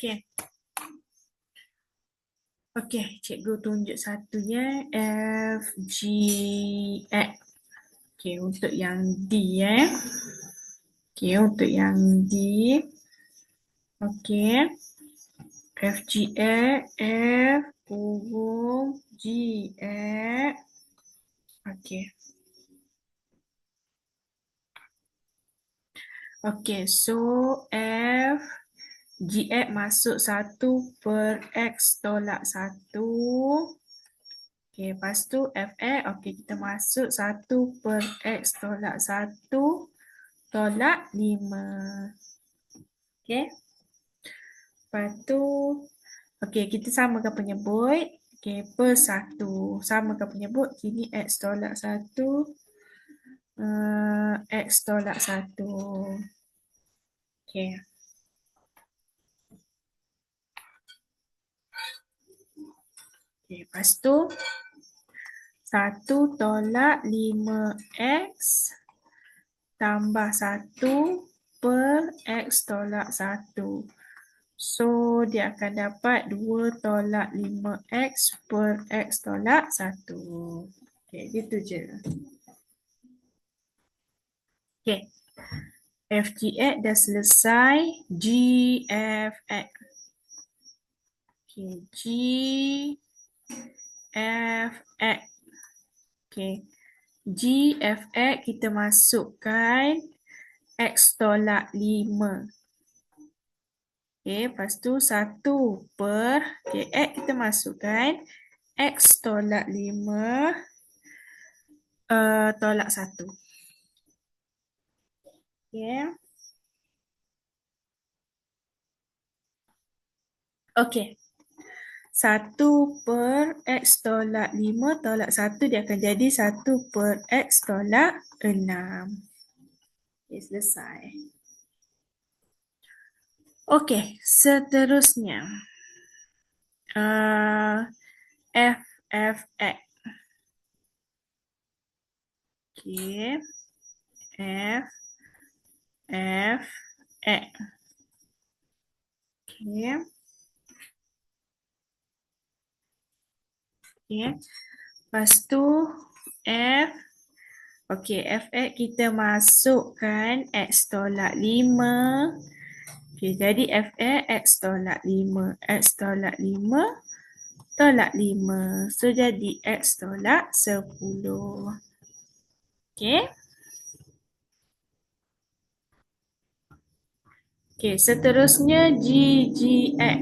Okey. Okey, cikgu tunjuk satunya F, G, X. Okey, untuk yang D Okey, untuk yang D. Okey. F, G, X, F, huruf G, X. Okey. Okey, so F, GX masuk 1/X tolak 1. Okey, lepas tu FX, okey kita masuk 1/X tolak 1 tolak 5. Okey. Lepas tu, okey kita samakan penyebut. Okey, per 1. Samakan penyebut, kini X tolak 1. X tolak 1. Okey. Okey, lepas tu 1 tolak 5X tambah 1/X tolak 1. So, dia akan dapat 2 tolak 5X/X tolak 1. Okey, gitu je. Okey. FGX dah selesai. GFX. Okey, GFX. Okey. GFX kita masukkan X tolak 5. Okey, lepas tu 1/, okey, X kita masukkan X tolak 5 tolak 1. Okey. Okey. 1/X tolak 5 tolak 1 dia akan jadi 1/X tolak 6. Okey, selesai. Okey, seterusnya. FFX. Okey. F, F, X. Okey. Okey. Lepas tu F. Okey, FX kita masukkan X tolak 5. Okey, jadi FX X tolak 5. X tolak 5 tolak 5. So, jadi X tolak 10. Okey. Okey, seterusnya GGX.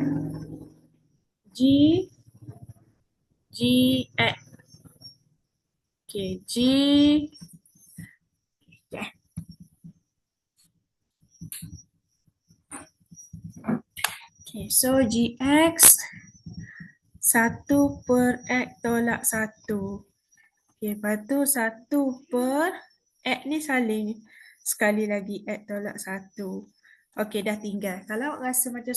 GX. Okey, G. Okay. Okay, so GX 1/X tolak 1. Okay, lepas tu 1/X ni saling sekali lagi X tolak 1. Okay, dah tinggal. Kalau awak rasa macam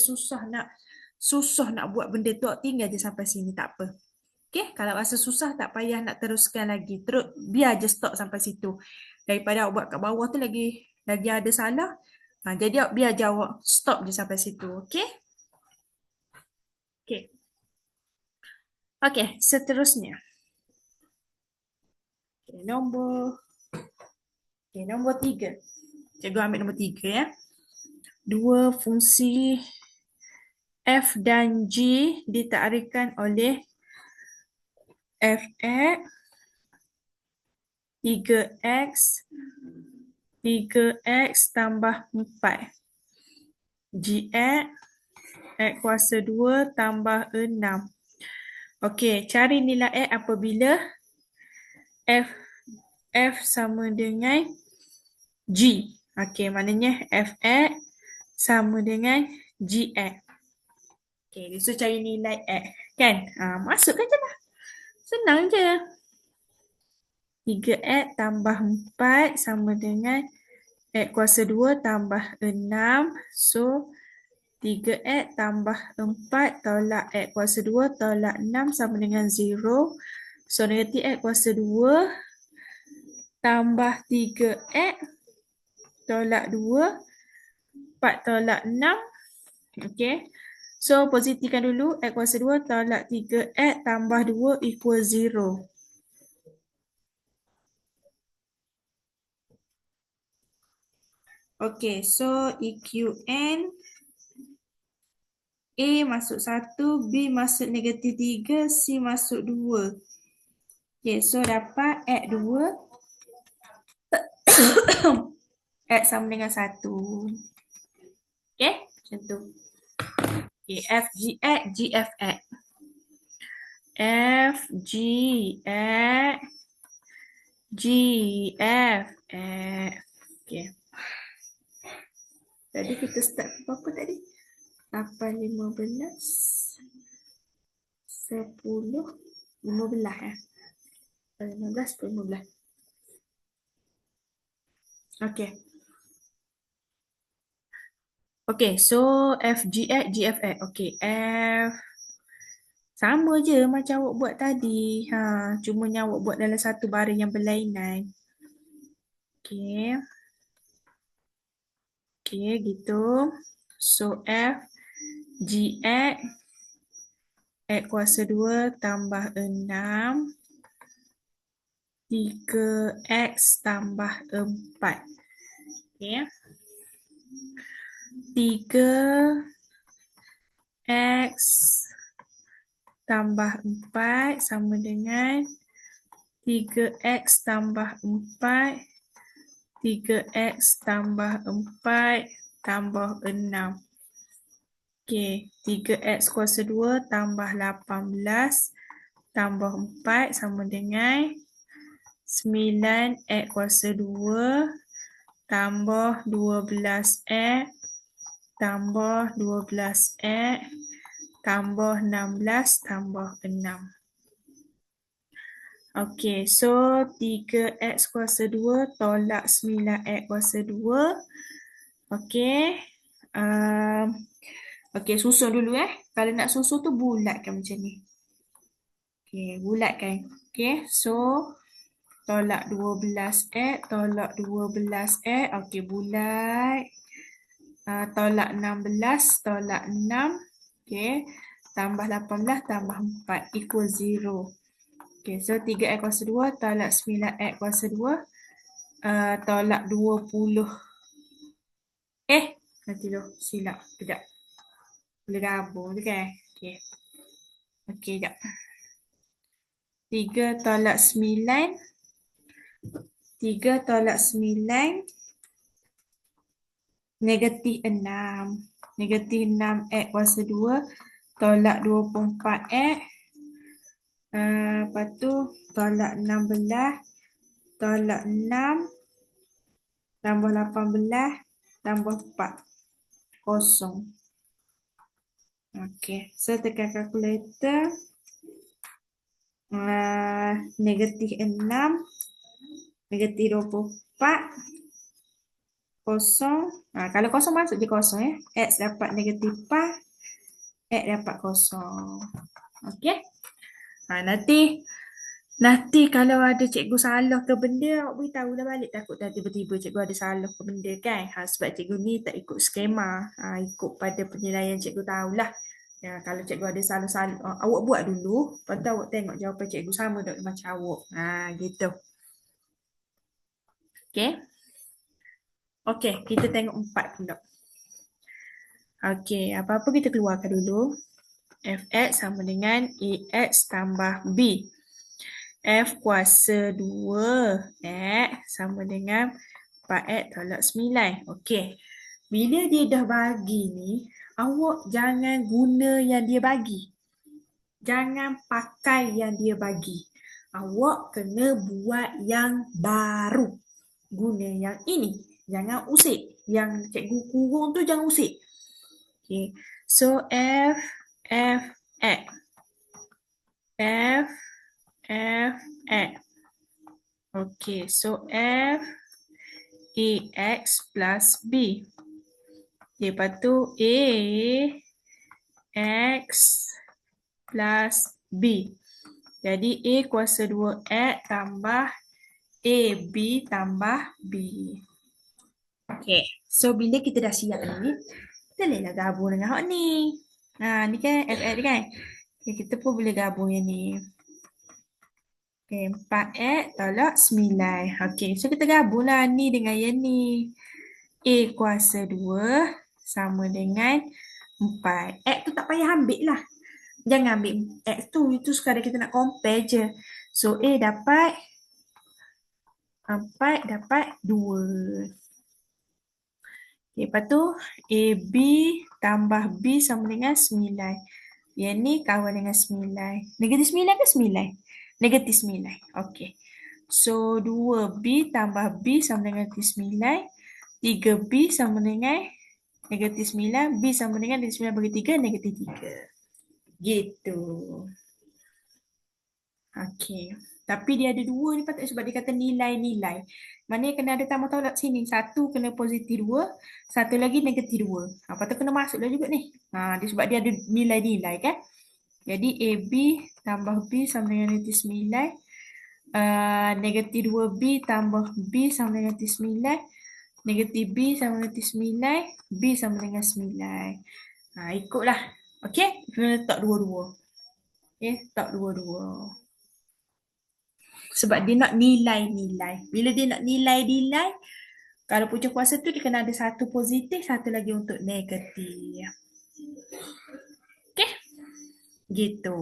susah nak buat benda tu, awak tinggal je sampai sini, tak apa. Okay, kalau rasa susah tak payah nak teruskan lagi. Terus biar je stop sampai situ. Daripada awak buat kat bawah tu lagi ada salah. Jadi awak biar je awak stop je sampai situ. Okay? Okay. Okay, seterusnya. Okay, nombor 3. Cikgu ambil nombor 3 ya. Dua fungsi F dan G ditakrifkan oleh Fx 3x tambah 4. Gx X kuasa 2 tambah 6. Okey, cari nilai X apabila F sama dengan G. Okey, maknanya Fx sama dengan Gx. Okey, so cari nilai X. Kan? Masukkan je lah. Senang je. 3x tambah 4 sama dengan X kuasa 2 tambah 6. So, 3x tambah 4 tolak X kuasa 2 tolak 6 sama dengan 0. So, negatif X kuasa 2 tambah 3x tolak 2, 4 tolak 6. Okey. So, positifkan dulu. X kuasa 2 tolak 3X tambah 2 equal 0. Okay, so EQN A masuk 1, B masuk negatif 3, C masuk 2. Okay, so dapat X 2 X sama dengan 1. Okay, macam tu. Okay, F, G, X, G, F, X. F, G, X, G, F, X. Okay. Tadi kita start berapa tadi? 8, 15, 10, 15 ya. 15, 15. Okay. Okay, so F, G, X, G, F, X. Okay, F. Sama je macam awak buat tadi. Cuma yang awak buat dalam satu baris yang berlainan. Okay. Okay, gitu. So, F, G, X. X kuasa 2 tambah 6. 3X tambah 4. Okay. 3X tambah 4 sama dengan 3X tambah 4. 3X tambah 4 tambah 6. Okay, 3X kuasa 2 tambah 18 tambah 4 sama dengan 9X kuasa 2 tambah 12X tambah 12X tambah 16 tambah 6. Okay, so 3X kuasa 2 tolak 9X kuasa 2. Okay. Okay, susun dulu . Kalau nak susun tu bulatkan macam ni. Okay, bulatkan. Okay, so tolak 12X, tolak 12X. Okay, bulat. Tolak 16, tolak 6. Okay, tambah 18, tambah 4. Equal 0. Okay, so 3X kuasa 2 tolak 9X kuasa 2. Tolak 20. Nanti tu silap. Sekejap. Boleh gabung tu kan? Okay. Okay, sekejap. 3 tolak 9. 3 tolak 9. Negatif 6. Negatif 6X kuasa 2. Tolak 24X. Lepas tu tolak 16. Tolak 6. Tambah 18. Tambah 4. Kosong. Okay. So tekan kalkulator. Negatif 6. Negatif 24. Kosong. Kalau kosong masuk je kosong . X dapat negatif 4. X dapat kosong. Okay. Nanti kalau ada cikgu salah ke benda, awak beritahulah balik. Takut dah tiba-tiba cikgu ada salah ke benda kan. Sebab cikgu ni tak ikut skema. Ikut pada penilaian cikgu tahulah. Kalau cikgu ada salah-salah, awak buat dulu. Lepas tu awak tengok jawapan cikgu sama tak macam awak. Gitu. Okay. Okay, kita tengok 4 pula. Okay, apa-apa kita keluarkan dulu. Fx sama dengan Ax tambah B. F kuasa 2X sama dengan 4X tolak 9. Okey. Bila dia dah bagi ni, awak jangan guna yang dia bagi. Jangan pakai yang dia bagi. Awak kena buat yang baru. Guna yang ini. Jangan usik. Yang cikgu kurung tu jangan usik. Okay. So, F, X. F, X. Okay, so F Ax plus B. Lepas tu Ax plus B. Jadi A kuasa 2X tambah AB tambah B. Okay, so bila kita dah siap ni, kita bolehlah gabung dengan hak ni. Ni kan F(X) kan. Okay, kita pun boleh gabung yang ni. Okay, 4X tolak 9. Okay, so kita gabunglah ni dengan yang ni. A kuasa 2 sama dengan 4. X tu tak payah ambil lah. Jangan ambil X tu. Itu sekadar kita nak compare je. So, A dapat 4 dapat 2. Okay, lepas tu AB tambah B sama dengan 9. Yang ni kawan dengan 9. Negatif 9 ke 9? Negatif 9. Okey. So, 2B tambah B sama dengan negatif 9. 3B sama dengan negatif 9. B sama dengan negatif 9 bagi 3, negatif 3. Gitu. Okey. Tapi dia ada 2 ni patut sebab dia kata nilai-nilai. Maknanya kena ada tambah tolak sini. Satu kena positif 2. Satu lagi negatif 2. Lepas tu kena masuk dah juga ni. Dia sebab dia ada nilai-nilai kan. Jadi AB tambah B sama dengan negatif 9. Negatif 2B tambah B sama dengan negatif 9. Negatif B sama dengan negatif 9. B sama dengan 9. Ikutlah. Okey? Kena letak dua-dua. Okey? Letak dua-dua. Sebab dia nak nilai-nilai. Bila dia nak nilai-nilai, kalau punca kuasa tu dia kena ada satu positif, satu lagi untuk negatif. Okey? Gitu.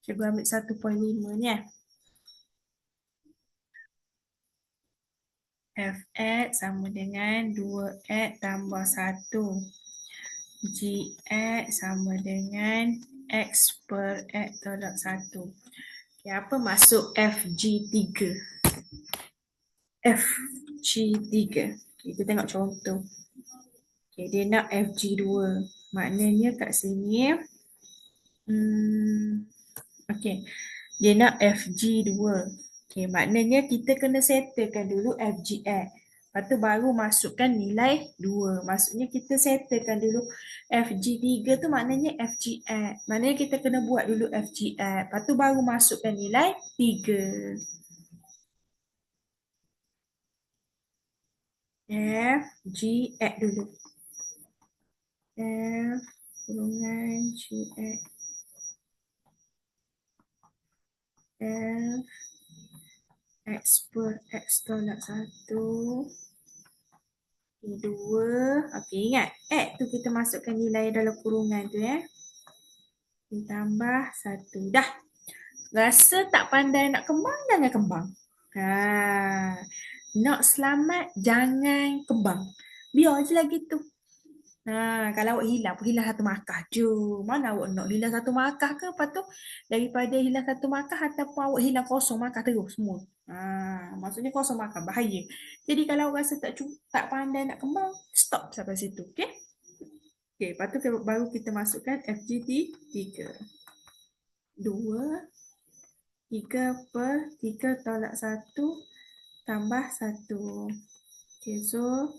Cikgu ambil 1.5 ni Fx sama dengan 2x tambah 1. Gx sama dengan x per x tolak 1. Okay, apa masuk Fg3? Fg3. Okay, kita tengok contoh. Okay, dia nak Fg2. Maknanya kat sini okay, dia nak Fg2. Okay, maknanya kita kena settlekan dulu Fgx. Lepas tu baru masukkan nilai 2. Maksudnya kita settlekan dulu Fg3 tu maknanya Fgx. Maknanya kita kena buat dulu Fgx. Lepas tu baru masukkan nilai 3. Fgx dulu. F kurungan Gx. F x per x tolak 1. 2. Okey, ingat. X tu kita masukkan nilai dalam kurungan tu ya. Ditambah 1. Dah. Rasa tak pandai nak kembang, jangan kembang. Nak selamat, jangan kembang. Biar je lah gitu. Kalau awak hilang satu markah je. Mana awak nak hilang satu markah ke? Lepas tu, daripada hilang satu markah ataupun awak hilang kosong markah terus semua. Maksudnya kosong markah, bahaya. Jadi kalau awak rasa tak pandai nak kembang, stop sampai situ. Okay? Okay, lepas tu baru kita masukkan FGT3. 2, 3 per 3 tolak 1 tambah 1. Okay, so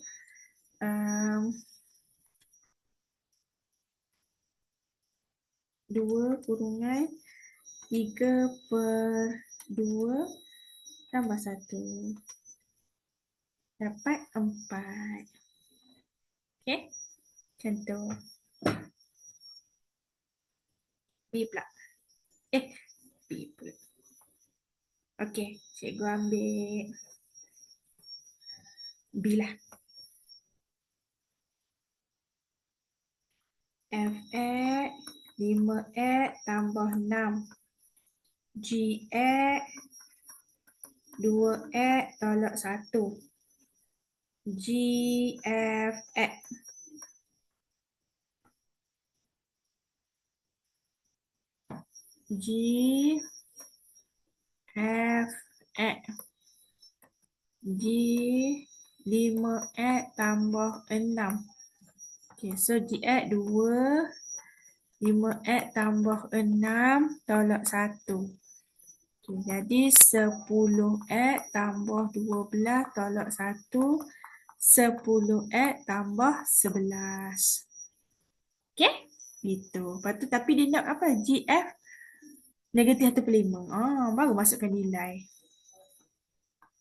2 kurungan 3 per 2 tambah 1. Dapat 4. Okay, contoh. B pula. B pula. Okay, cikgu ambil B lah. Fx 5x tambah 6. Gx 2x tolak 1. Gfx. Gfx. G 5x tambah 6. Okay, so Gx 2. 5x tambah 6 tolak 1. Okay, jadi 10x tambah 12 tolak 1. 10x tambah 11. Okey? Itu. Lepas tu tapi dia nak apa? GF negatif 1/5. Baru masukkan nilai.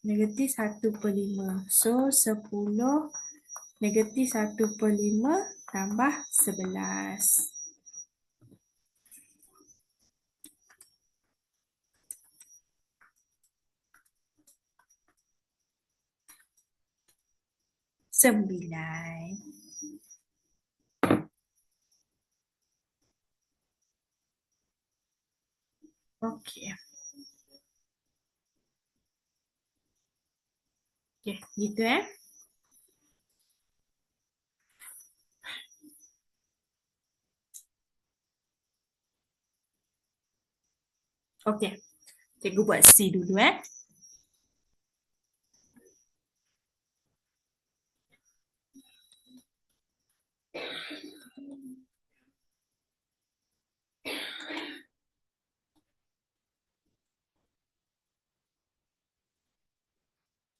Negatif 1/5. So, 10 negatif 1/5 tambah 11. 9. Okey. Okey, gitu Okey. Cikgu buat C dulu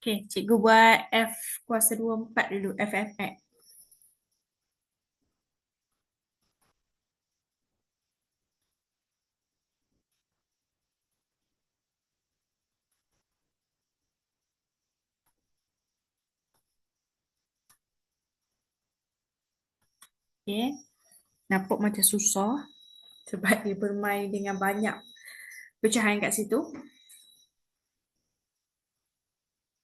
Okey, cikgu buat F kuasa 24 dulu. FFX. Okey. Nampak macam susah sebab dia bermain dengan banyak pecahan kat situ.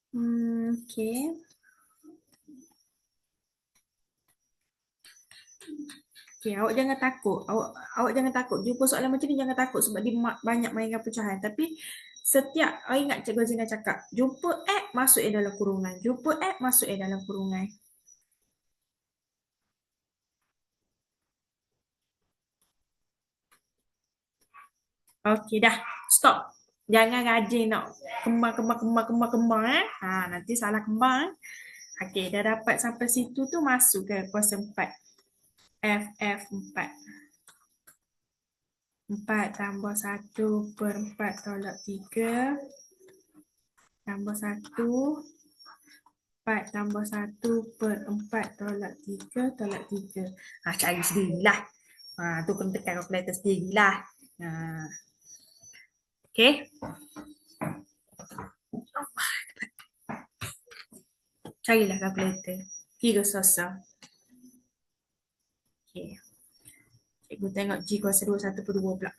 Okey. Okey, awak jangan takut. Awak jangan takut. Jumpa soalan macam ni jangan takut sebab dia banyak mainkan pecahan. Tapi setiap ingat Cikgu Zina cakap, jumpa X masuk dalam kurungan. Jumpa X masuk dalam kurungan. Okey dah. Stop. Jangan rajin nak kembang. Nanti salah kembang. Okey, dah dapat sampai situ tu masuk ke kuasa 4. FF4. 4 tambah 1/4 tolak 3 tambah 1. 4 tambah 1/4 tolak 3 tolak 3. Cari sendirilah. Tu kena tekan kalkulator sendirilah. Okey. Carilah kalkulator. Kira sosok. Okey. Cikgu tengok G kuasa 2 1/2 pula.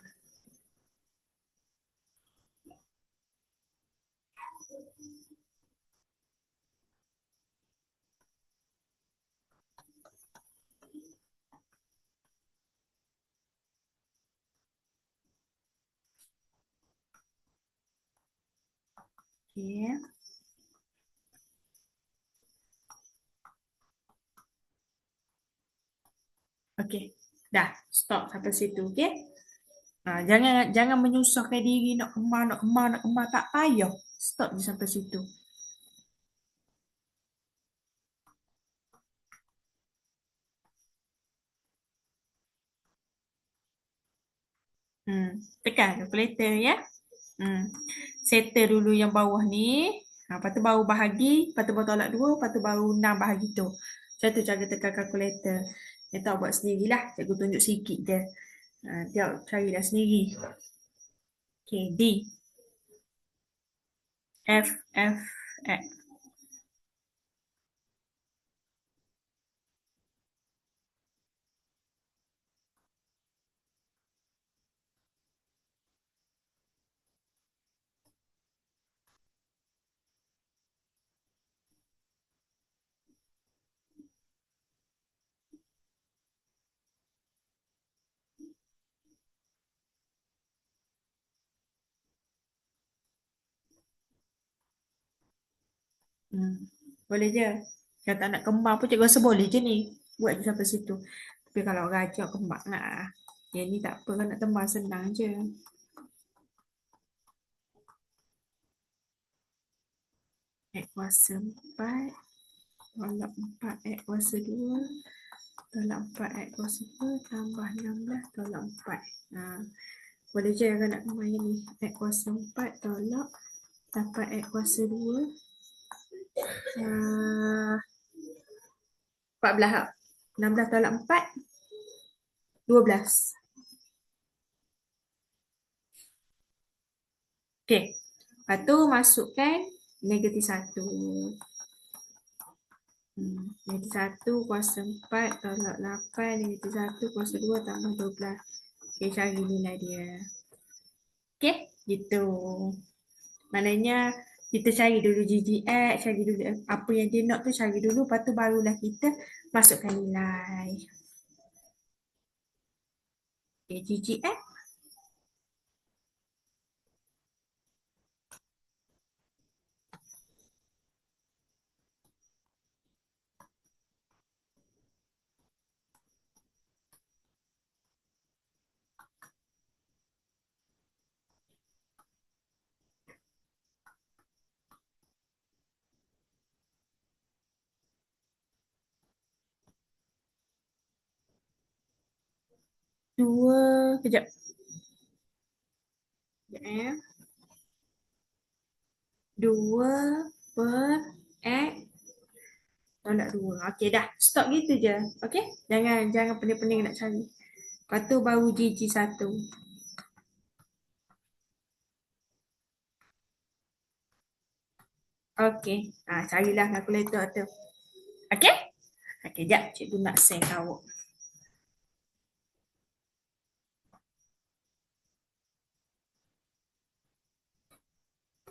Okey. Okey. Dah, stop sampai situ, okey? Jangan menyusahkan diri nak kemar tak payah. Stop je sampai situ. Tekan kalkulator ya. Settle dulu yang bawah ni. Lepas tu baru bahagi, lepas tu baru tolak 2, lepas tu baru 6 bahagi tu. Macam tu cara tekan kalkulator. Dia tahu buat sendirilah. Cikgu tunjuk sikit je. Dia carilah sendiri. Okay, D. F, F, X. Boleh je. Kalau tak nak kembang pun cikgu rasa boleh je ni. Buat je sampai situ. Tapi kalau rajak kembang lah. Yang ni tak apa. Kalau nak tembang senang je. X kuasa 4. Tolak 4 X kuasa 2. Tolak 4 X kuasa 2. Tambah 16 tolak 4. Boleh je kalau nak kembang yang ni. X kuasa 4 tolak. Dapat X kuasa 2. 14 tak? 16 tolak 4. 12. Okey. Lepas tu masukkan negatif 1. Negatif 1 kuasa 4 tolak 8. Negatif 1 kuasa 2 tambah 12. Okey, cari nilai dia. Okey, gitu. Maknanya kita cari dulu GGX, cari dulu apa yang dia nak tu cari dulu, lepas tu barulah kita masukkan nilai. Okay, GGX. Dua, kejap. Kejap eh. 2 per X tolak 2. Okey dah, stop gitu je. Okey? Jangan pening-pening nak cari. Lepas tu baru GG1. Okey. Carilah kalkulator tu. Okey? Okey, jap cikgu nak send kau.